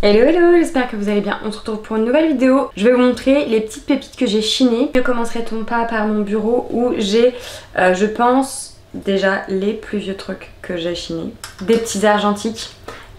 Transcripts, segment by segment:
Hello hello, j'espère que vous allez bien. On se retrouve pour une nouvelle vidéo. Je vais vous montrer les petites pépites que j'ai chinées. Ne commencerait-on pas par mon bureau où j'ai, je pense, déjà les plus vieux trucs que j'ai chinés. Des petits argentiques.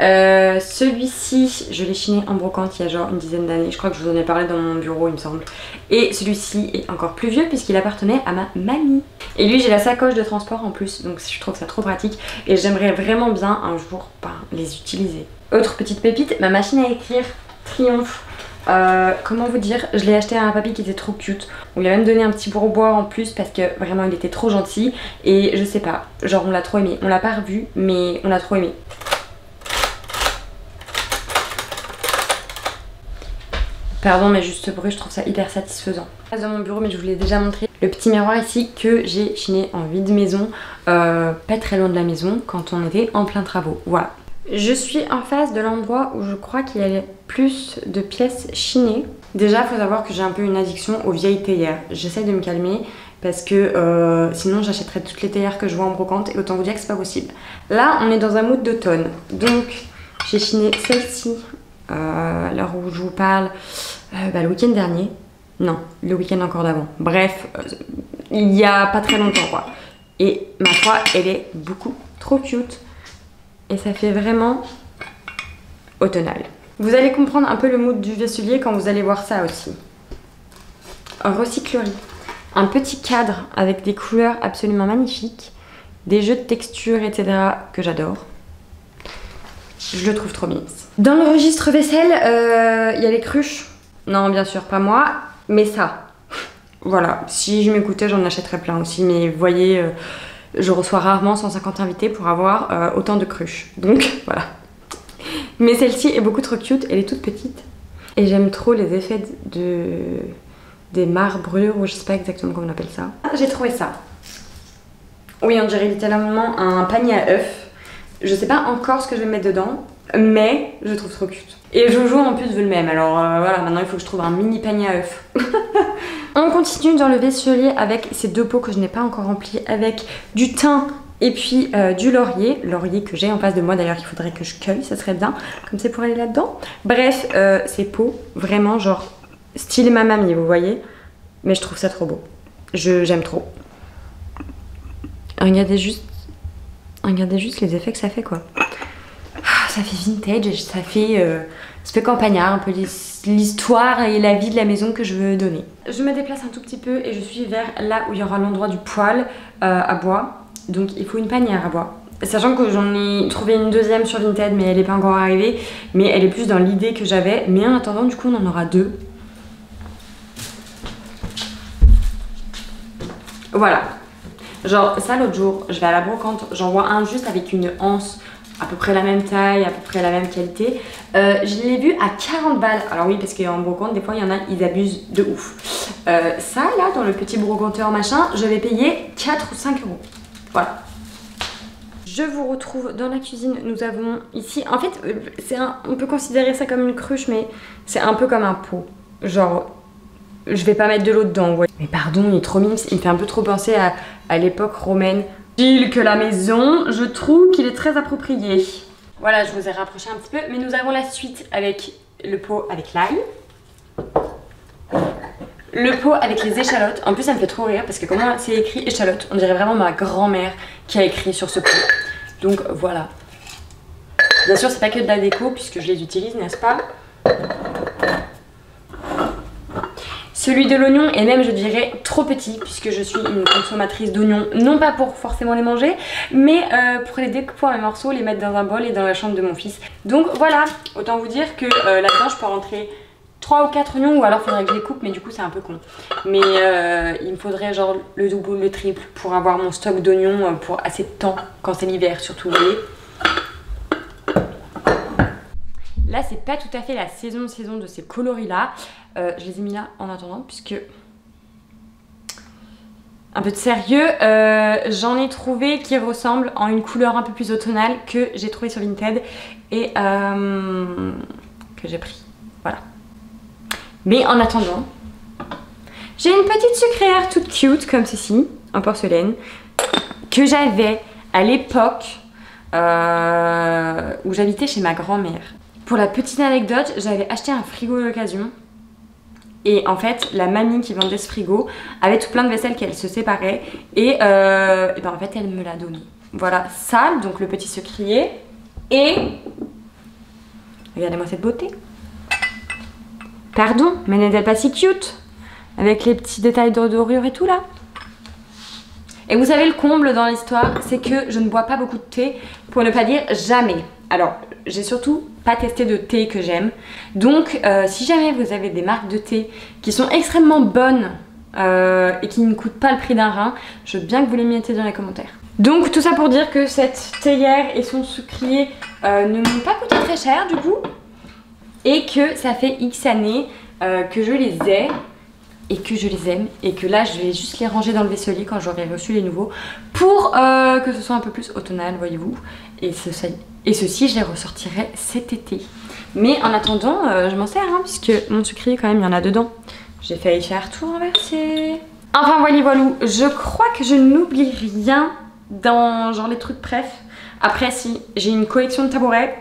Celui-ci, je l'ai chiné en brocante il y a genre une dizaine d'années. Je crois que je vous en ai parlé dans mon bureau, il me semble. Et celui-ci est encore plus vieux puisqu'il appartenait à ma mamie. Et lui, j'ai la sacoche de transport en plus, donc je trouve ça trop pratique. Et j'aimerais vraiment bien un jour les utiliser. Autre petite pépite, ma machine à écrire Triomphe. Comment vous dire, je l'ai acheté à un papy qui était trop cute. On lui a même donné un petit pourboire en plus parce que vraiment il était trop gentil. Et je sais pas, genre on l'a trop aimé. On l'a pas revu, mais on l'a trop aimé. Pardon, mais juste ce bruit, je trouve ça hyper satisfaisant. Dans mon bureau, mais je vous l'ai déjà montré, le petit miroir ici que j'ai chiné en vide maison, pas très loin de la maison, quand on était en plein travaux. Voilà. Je suis en face de l'endroit où je crois qu'il y a plus de pièces chinées. Déjà, il faut savoir que j'ai un peu une addiction aux vieilles théières. J'essaie de me calmer parce que sinon j'achèterais toutes les théières que je vois en brocante et autant vous dire que c'est pas possible. Là, on est dans un mood d'automne. Donc, j'ai chiné celle-ci. À l'heure où je vous parle, le week-end dernier, non, le week-end encore d'avant, bref, il y a pas très longtemps quoi. Et ma foi, elle est beaucoup trop cute et ça fait vraiment automnal. Vous allez comprendre un peu le mood du vaisselier quand vous allez voir ça aussi. Recyclerie, un petit cadre avec des couleurs absolument magnifiques, des jeux de textures, etc. que j'adore. Je le trouve trop mignon. Dans le registre vaisselle, il y a les cruches. Non, bien sûr, pas moi, mais ça. Voilà, si je m'écoutais, j'en achèterais plein aussi. Mais vous voyez, je reçois rarement 150 invités pour avoir autant de cruches. Donc, voilà. Mais celle-ci est beaucoup trop cute, elle est toute petite. Et j'aime trop les effets des marbrures, ou je sais pas exactement comment on appelle ça. J'ai trouvé ça. Oui, on dirait littéralement un panier à œufs. Je sais pas encore ce que je vais mettre dedans, mais je trouve trop cute. Et Jojo en plus veut le même, alors voilà, maintenant il faut que je trouve un mini panier à œufs. On continue dans le vaisselier avec ces deux pots que je n'ai pas encore remplis, avec du thym et puis du laurier. Laurier que j'ai en face de moi d'ailleurs, qu'il faudrait que je cueille, ça serait bien, comme c'est pour aller là-dedans. Bref, ces pots, vraiment genre style ma mamie, vous voyez. Mais je trouve ça trop beau. J'aime trop. Regardez juste les effets que ça fait quoi. Ça fait vintage, ça fait campagnard, un peu l'histoire et la vie de la maison que je veux donner. Je me déplace un tout petit peu et je suis vers là où il y aura l'endroit du poêle à bois. Donc il faut une panière à bois. Sachant que j'en ai trouvé une deuxième sur Vinted mais elle n'est pas encore arrivée. Mais elle est plus dans l'idée que j'avais. Mais en attendant du coup on en aura deux. Voilà. Genre ça l'autre jour, je vais à la brocante, j'en vois un juste avec une anse à peu près la même taille, à peu près la même qualité. Je l'ai vu à 40 balles. Alors oui, parce qu'en brocante, des fois, il y en a, ils abusent de ouf. Ça, là, dans le petit brocanteur machin, je vais payer 4 ou 5 euros. Voilà. Je vous retrouve dans la cuisine. Nous avons ici... En fait, on peut considérer ça comme une cruche, mais c'est un peu comme un pot. Genre... Je vais pas mettre de l'eau dedans, ouais. Mais pardon, il est trop mignon, il me fait un peu trop penser à l'époque romaine. Pile que la maison, je trouve qu'il est très approprié. Voilà, je vous ai rapproché un petit peu, mais nous avons la suite avec le pot avec l'ail. Le pot avec les échalotes. En plus, ça me fait trop rire parce que comment c'est écrit échalote, on dirait vraiment ma grand-mère qui a écrit sur ce pot. Donc voilà. Bien sûr, c'est pas que de la déco puisque je les utilise, n'est-ce pas? Celui de l'oignon est même, je dirais, trop petit puisque je suis une consommatrice d'oignons, non pas pour forcément les manger, mais pour les découper en morceaux, les mettre dans un bol et dans la chambre de mon fils. Donc voilà, autant vous dire que là-dedans je peux rentrer 3 ou 4 oignons ou alors il faudrait que je les coupe, mais du coup c'est un peu con. Mais il me faudrait genre le double ou le triple pour avoir mon stock d'oignons pour assez de temps quand c'est l'hiver surtout, vous voyez. Là, c'est pas tout à fait la saison de ces coloris-là. Je les ai mis là en attendant, puisque... Un peu de sérieux, j'en ai trouvé qui ressemblent en une couleur un peu plus automnale que j'ai trouvé sur Vinted et que j'ai pris. Voilà. Mais en attendant, j'ai une petite sucrière toute cute comme ceci, en porcelaine, que j'avais à l'époque où j'habitais chez ma grand-mère. Pour la petite anecdote, j'avais acheté un frigo d'occasion. Et en fait, la mamie qui vendait ce frigo avait tout plein de vaisselle qu'elle se séparait. Et ben en fait, elle me l'a donné. Voilà, ça, donc le petit sucrier. Et regardez-moi cette beauté. Pardon, mais n'est-elle pas si cute? Avec les petits détails de dorure et tout là. Et vous savez, le comble dans l'histoire, c'est que je ne bois pas beaucoup de thé, pour ne pas dire jamais. Alors, j'ai surtout pas testé de thé que j'aime. Donc, si jamais vous avez des marques de thé qui sont extrêmement bonnes et qui ne coûtent pas le prix d'un rein, je veux bien que vous les mettiez dans les commentaires. Donc, tout ça pour dire que cette théière et son sucrier ne m'ont pas coûté très cher du coup. Et que ça fait X années que je les ai. Et que je les aime et que là je vais juste les ranger dans le vaisselier quand j'aurai reçu les nouveaux pour que ce soit un peu plus automnal, voyez-vous, et ceci je les ressortirai cet été. Mais en attendant je m'en sers puisque mon sucrier quand même il y en a dedans. J'ai failli faire tout renverser. Enfin voilou, je crois que je n'oublie rien dans genre les trucs bref. Après si j'ai une collection de tabourets.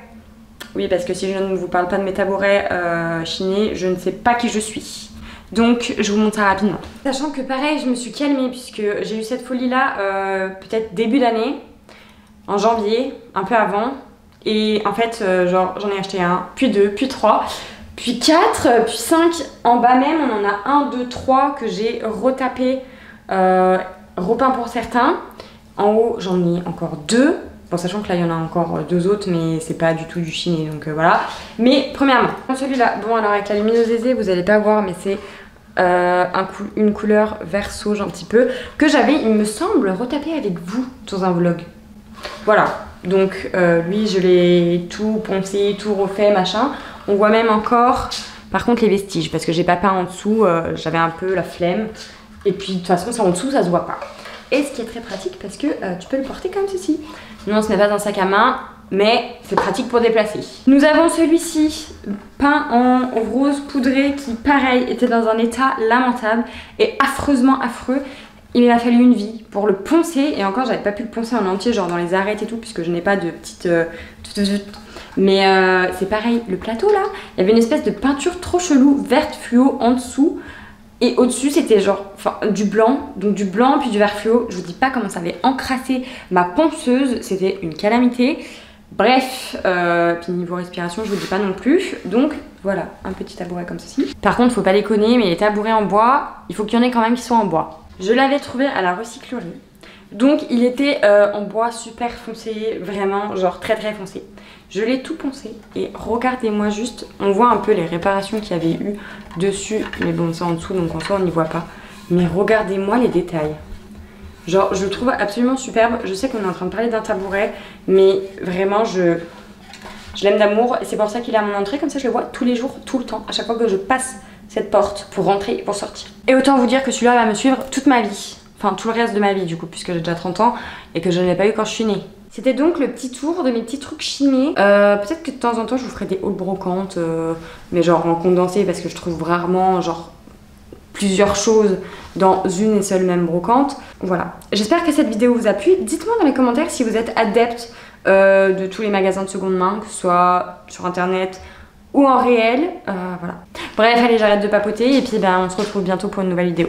Oui, parce que si je ne vous parle pas de mes tabourets chinés, je ne sais pas qui je suis. Donc je vous montre ça rapidement. Sachant que pareil, je me suis calmée puisque j'ai eu cette folie là peut-être début d'année, en janvier, un peu avant. Et en fait, genre j'en ai acheté un, puis deux, puis trois, puis quatre, puis cinq. En bas même, on en a un, deux, trois que j'ai retapé, repeint pour certains. En haut, j'en ai encore deux. Bon, sachant que là, il y en a encore deux autres, mais c'est pas du tout du chiné, donc voilà. Mais premièrement, celui-là, bon alors avec la lumineuse aisée, vous allez pas voir, mais c'est une couleur vert sauge un petit peu, que j'avais, il me semble, retapé avec vous dans un vlog. Voilà, donc lui, je l'ai tout poncé, tout refait, machin. On voit même encore, par contre, les vestiges, parce que j'ai pas peint en dessous, j'avais un peu la flemme. Et puis, de toute façon, ça en dessous, ça se voit pas. Et ce qui est très pratique parce que tu peux le porter comme ceci. Non, ce n'est pas un sac à main, mais c'est pratique pour déplacer. Nous avons celui-ci peint en rose poudré qui, pareil, était dans un état lamentable et affreusement affreux. Il m'a fallu une vie pour le poncer et encore, j'avais pas pu le poncer en entier, genre dans les arêtes et tout, puisque je n'ai pas de petite... Mais c'est pareil, le plateau là, il y avait une espèce de peinture trop chelou, verte fluo en dessous. Et au-dessus, c'était genre du blanc, donc du blanc puis du vert fluo. Je vous dis pas comment ça avait encrassé ma ponceuse, c'était une calamité. Bref, puis niveau respiration, je vous dis pas non plus. Donc voilà, un petit tabouret comme ceci. Par contre, faut pas déconner, mais les tabourets en bois, il faut qu'il y en ait quand même qui soient en bois. Je l'avais trouvé à la recyclerie. Donc il était en bois super foncé, vraiment genre très très foncé. Je l'ai tout poncé et regardez-moi juste, on voit un peu les réparations qu'il y avait eu dessus, mais bon c'est en dessous donc en soi on n'y voit pas. Mais regardez-moi les détails. Genre je le trouve absolument superbe. Je sais qu'on est en train de parler d'un tabouret, mais vraiment je l'aime d'amour et c'est pour ça qu'il est à mon entrée, comme ça je le vois tous les jours, tout le temps, à chaque fois que je passe cette porte pour rentrer et pour sortir. Et autant vous dire que celui-là va me suivre toute ma vie. Enfin tout le reste de ma vie du coup, puisque j'ai déjà 30 ans et que je ne l'ai pas eu quand je suis née. C'était donc le petit tour de mes petits trucs chinés. Peut-être que de temps en temps je vous ferai des hauls brocantes, mais genre en condensé parce que je trouve rarement genre plusieurs choses dans une et seule même brocante. Voilà. J'espère que cette vidéo vous a plu. Dites-moi dans les commentaires si vous êtes adepte de tous les magasins de seconde main, que ce soit sur internet ou en réel. Voilà. Bref, allez, j'arrête de papoter et puis ben, on se retrouve bientôt pour une nouvelle vidéo.